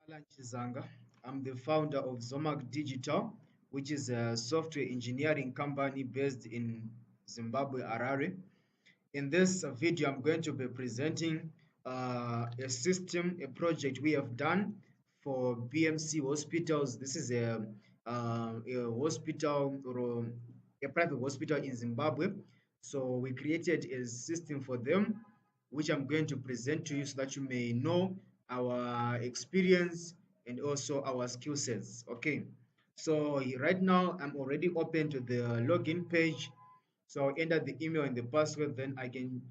Alan Chizanga. I'm the founder of Zomac Digital, which is a software engineering company based in Zimbabwe, Harare. In this video, I'm going to be presenting a project we have done for BMC hospitals. This is a hospital or a private hospital in Zimbabwe. So we created a system for them, which I'm going to present to you so that you may know our experience and also our skill sets. Okay. So right now, I'm already open to the login page, so I'll enter the email and the password, then I can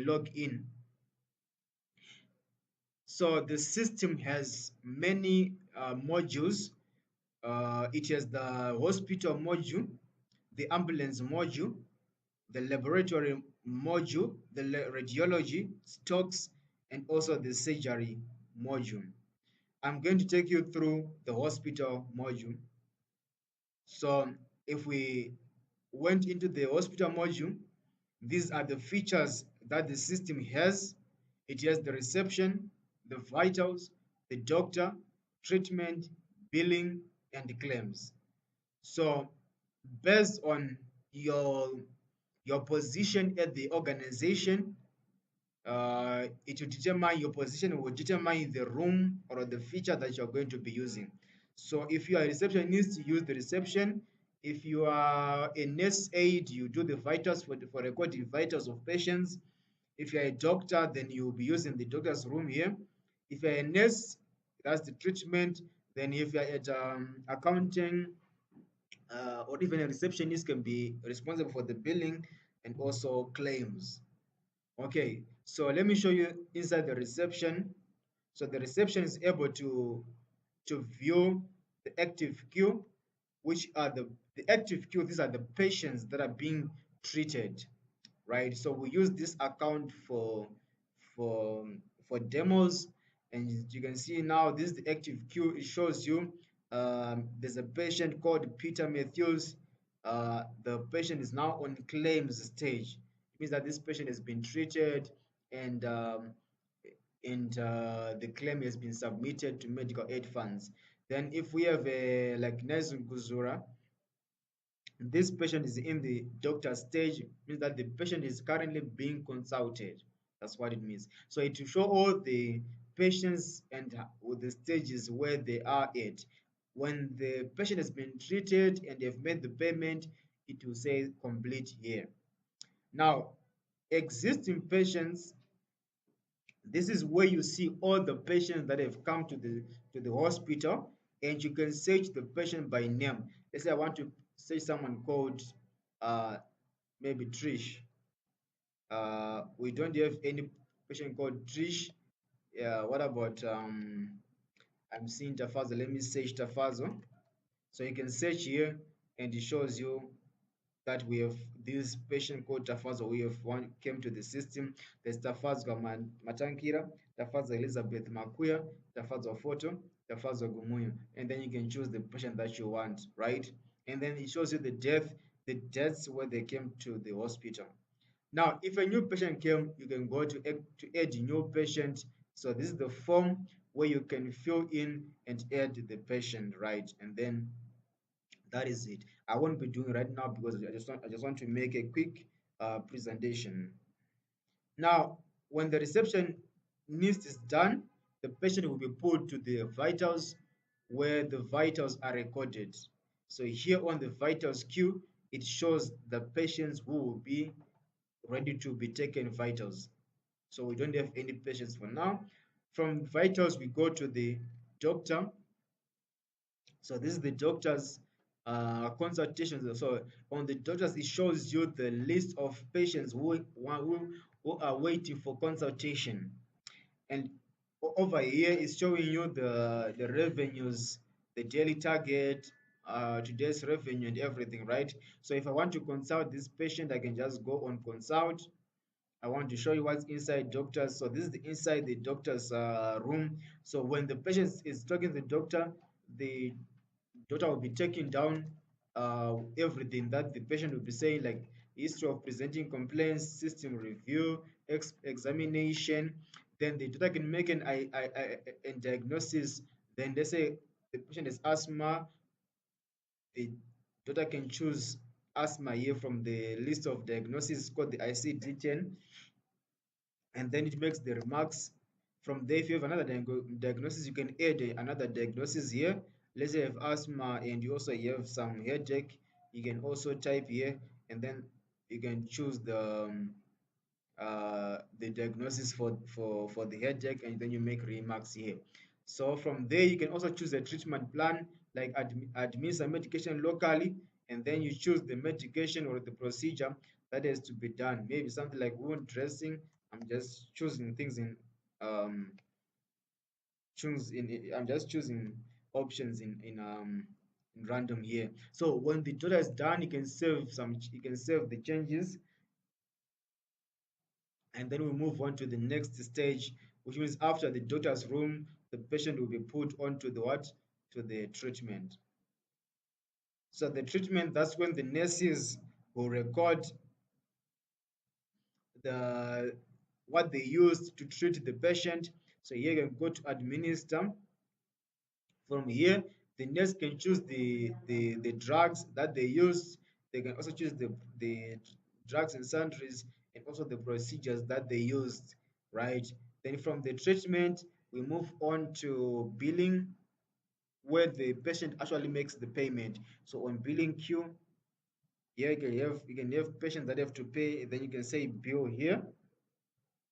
log in. So the system has many modules. It has the hospital module, the ambulance module, the laboratory module, the radiology, stocks, and also the surgery module. I'm going to take you through the hospital module. So if we went into the hospital module, these are the features that the system has. It has the reception, the vitals, the doctor, treatment, billing, and claims. So based on your position at the organization, it will determine your position will determine the room or the feature that you're going to be using. So if you are a receptionist, you use the reception. If you are a nurse aide, you do the vitals for recording vitals of patients. If you're a doctor, then you'll be using the doctor's room here. If you're a nurse, that's the treatment. Then if you're at accounting, or even a receptionist can be responsible for the billing and also claims. Okay, so let me show you inside the reception. So the reception is able to view the active queue, which are the active queue. These are the patients that are being treated, right? So we use this account for for demos, and you can see now this is the active queue. It shows you there's a patient called Peter Matthews. The patient is now on claims stage. It means that this patient has been treated and the claim has been submitted to medical aid funds. Then if we have a like Nelson Guzura, this patient is in the doctor stage, means that the patient is currently being consulted. That's what it means. So it will show all the patients and with the stages where they are at. When the patient has been treated and they've made the payment, it will say complete here. Now, existing patients, this is where you see all the patients that have come to the hospital, and you can search the patient by name. Let's say I want to search someone called uh, maybe Trish. We don't have any patient called Trish. What about I'm seeing Tafazo. Let me search Tafazo. So you can search here and it shows you that we have this patient called Tafazo. We have one came to the system. There's Tafazo Matankira, Tafazo Elizabeth Makuya, Tafazo Photo, Tafazo Gumuyu. And then you can choose the patient that you want, right? And then it shows you the deaths where they came to the hospital. Now, if a new patient came, you can go to add a new patient. So this is the form where you can fill in and add the patient, right? And then that is it. I won't be doing right now because I just want to make a quick presentation. Now, when the reception list is done, the patient will be put to the vitals where the vitals are recorded. So here on the vitals queue, it shows the patients who will be ready to be taken vitals. So we don't have any patients for now. From vitals, we go to the doctor. So this is the doctor's consultations. So on the doctors, it shows you the list of patients who are waiting for consultation. And over here is showing you the revenues, the daily target, today's revenue and everything, right? So if I want to consult this patient, I can just go on consult. I want to show you what's inside doctors. So this is the inside the doctor's room. So when the patient is talking to the doctor, the doctor will be taking down everything that the patient will be saying, like history of presenting complaints, system review, examination. Then the doctor can make a diagnosis. Then let's say the patient has asthma, the doctor can choose asthma here from the list of diagnoses called the ICD-10, and then it makes the remarks. From there, if you have another diagnosis, you can add another diagnosis here. Let's say you have asthma and you also have some headache. You can also type here, and then you can choose the diagnosis for the headache, and then you make remarks here. So from there, you can also choose a treatment plan, like administer medication locally, and then you choose the medication or the procedure that has to be done. Maybe something like wound dressing. I'm just choosing things um I'm just choosing options in random here. So when the total is done, you can save the changes, and then we move on to the next stage, which means after the doctor's room, the patient will be put onto the what? To the treatment. So the treatment, that's when the nurses will record the what they used to treat the patient. So here you can go to administer. From here, the nurse can choose the drugs that they use. They can also choose the drugs and sundries, and also the procedures that they used, right? Then from the treatment, we move on to billing, where the patient actually makes the payment. So on billing queue, here you can have patients that have to pay, then you can say bill here,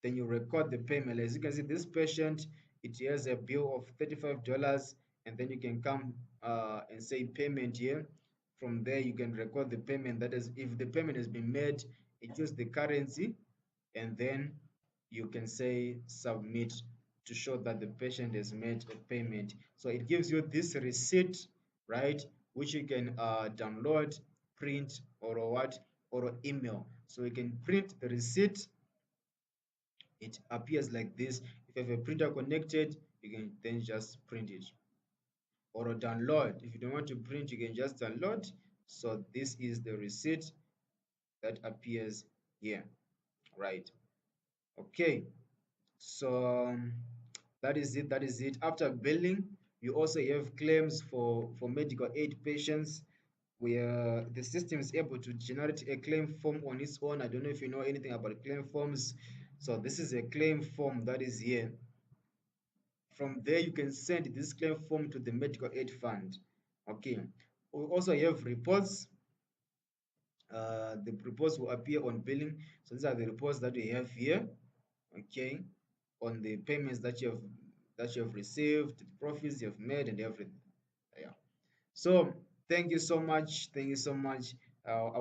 then you record the payment. As you can see, this patient, it has a bill of $35, and then you can come and say payment here. From there, you can record the payment. That is, if the payment has been made, it use the currency, and then you can say submit to show that the patient has made a payment. So it gives you this receipt, right, which you can download, print, or what, or email. So you can print the receipt. It appears like this. If you have a printer connected, you can then just print it, or download. If you don't want to print, you can just download. So this is the receipt that appears here, right? Okay, so that is it. After billing, you also have claims for medical aid patients, where the system is able to generate a claim form on its own. I don't know if you know anything about claim forms. So this is a claim form that is here. From there, you can send this claim form to the medical aid fund. Okay. We also have reports. The reports will appear on billing. So these are the reports that we have here. Okay, on the payments that you have received, the profits you have made, and everything. Yeah. So thank you so much. Thank you so much. I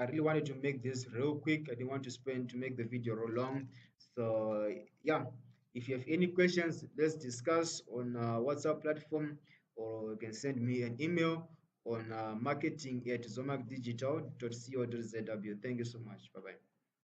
really wanted to make this real quick. I didn't want to make the video real long. So yeah, if you have any questions, let's discuss on WhatsApp platform, or you can send me an email on marketing@zomacdigital.co.zw. Thank you so much. Bye bye.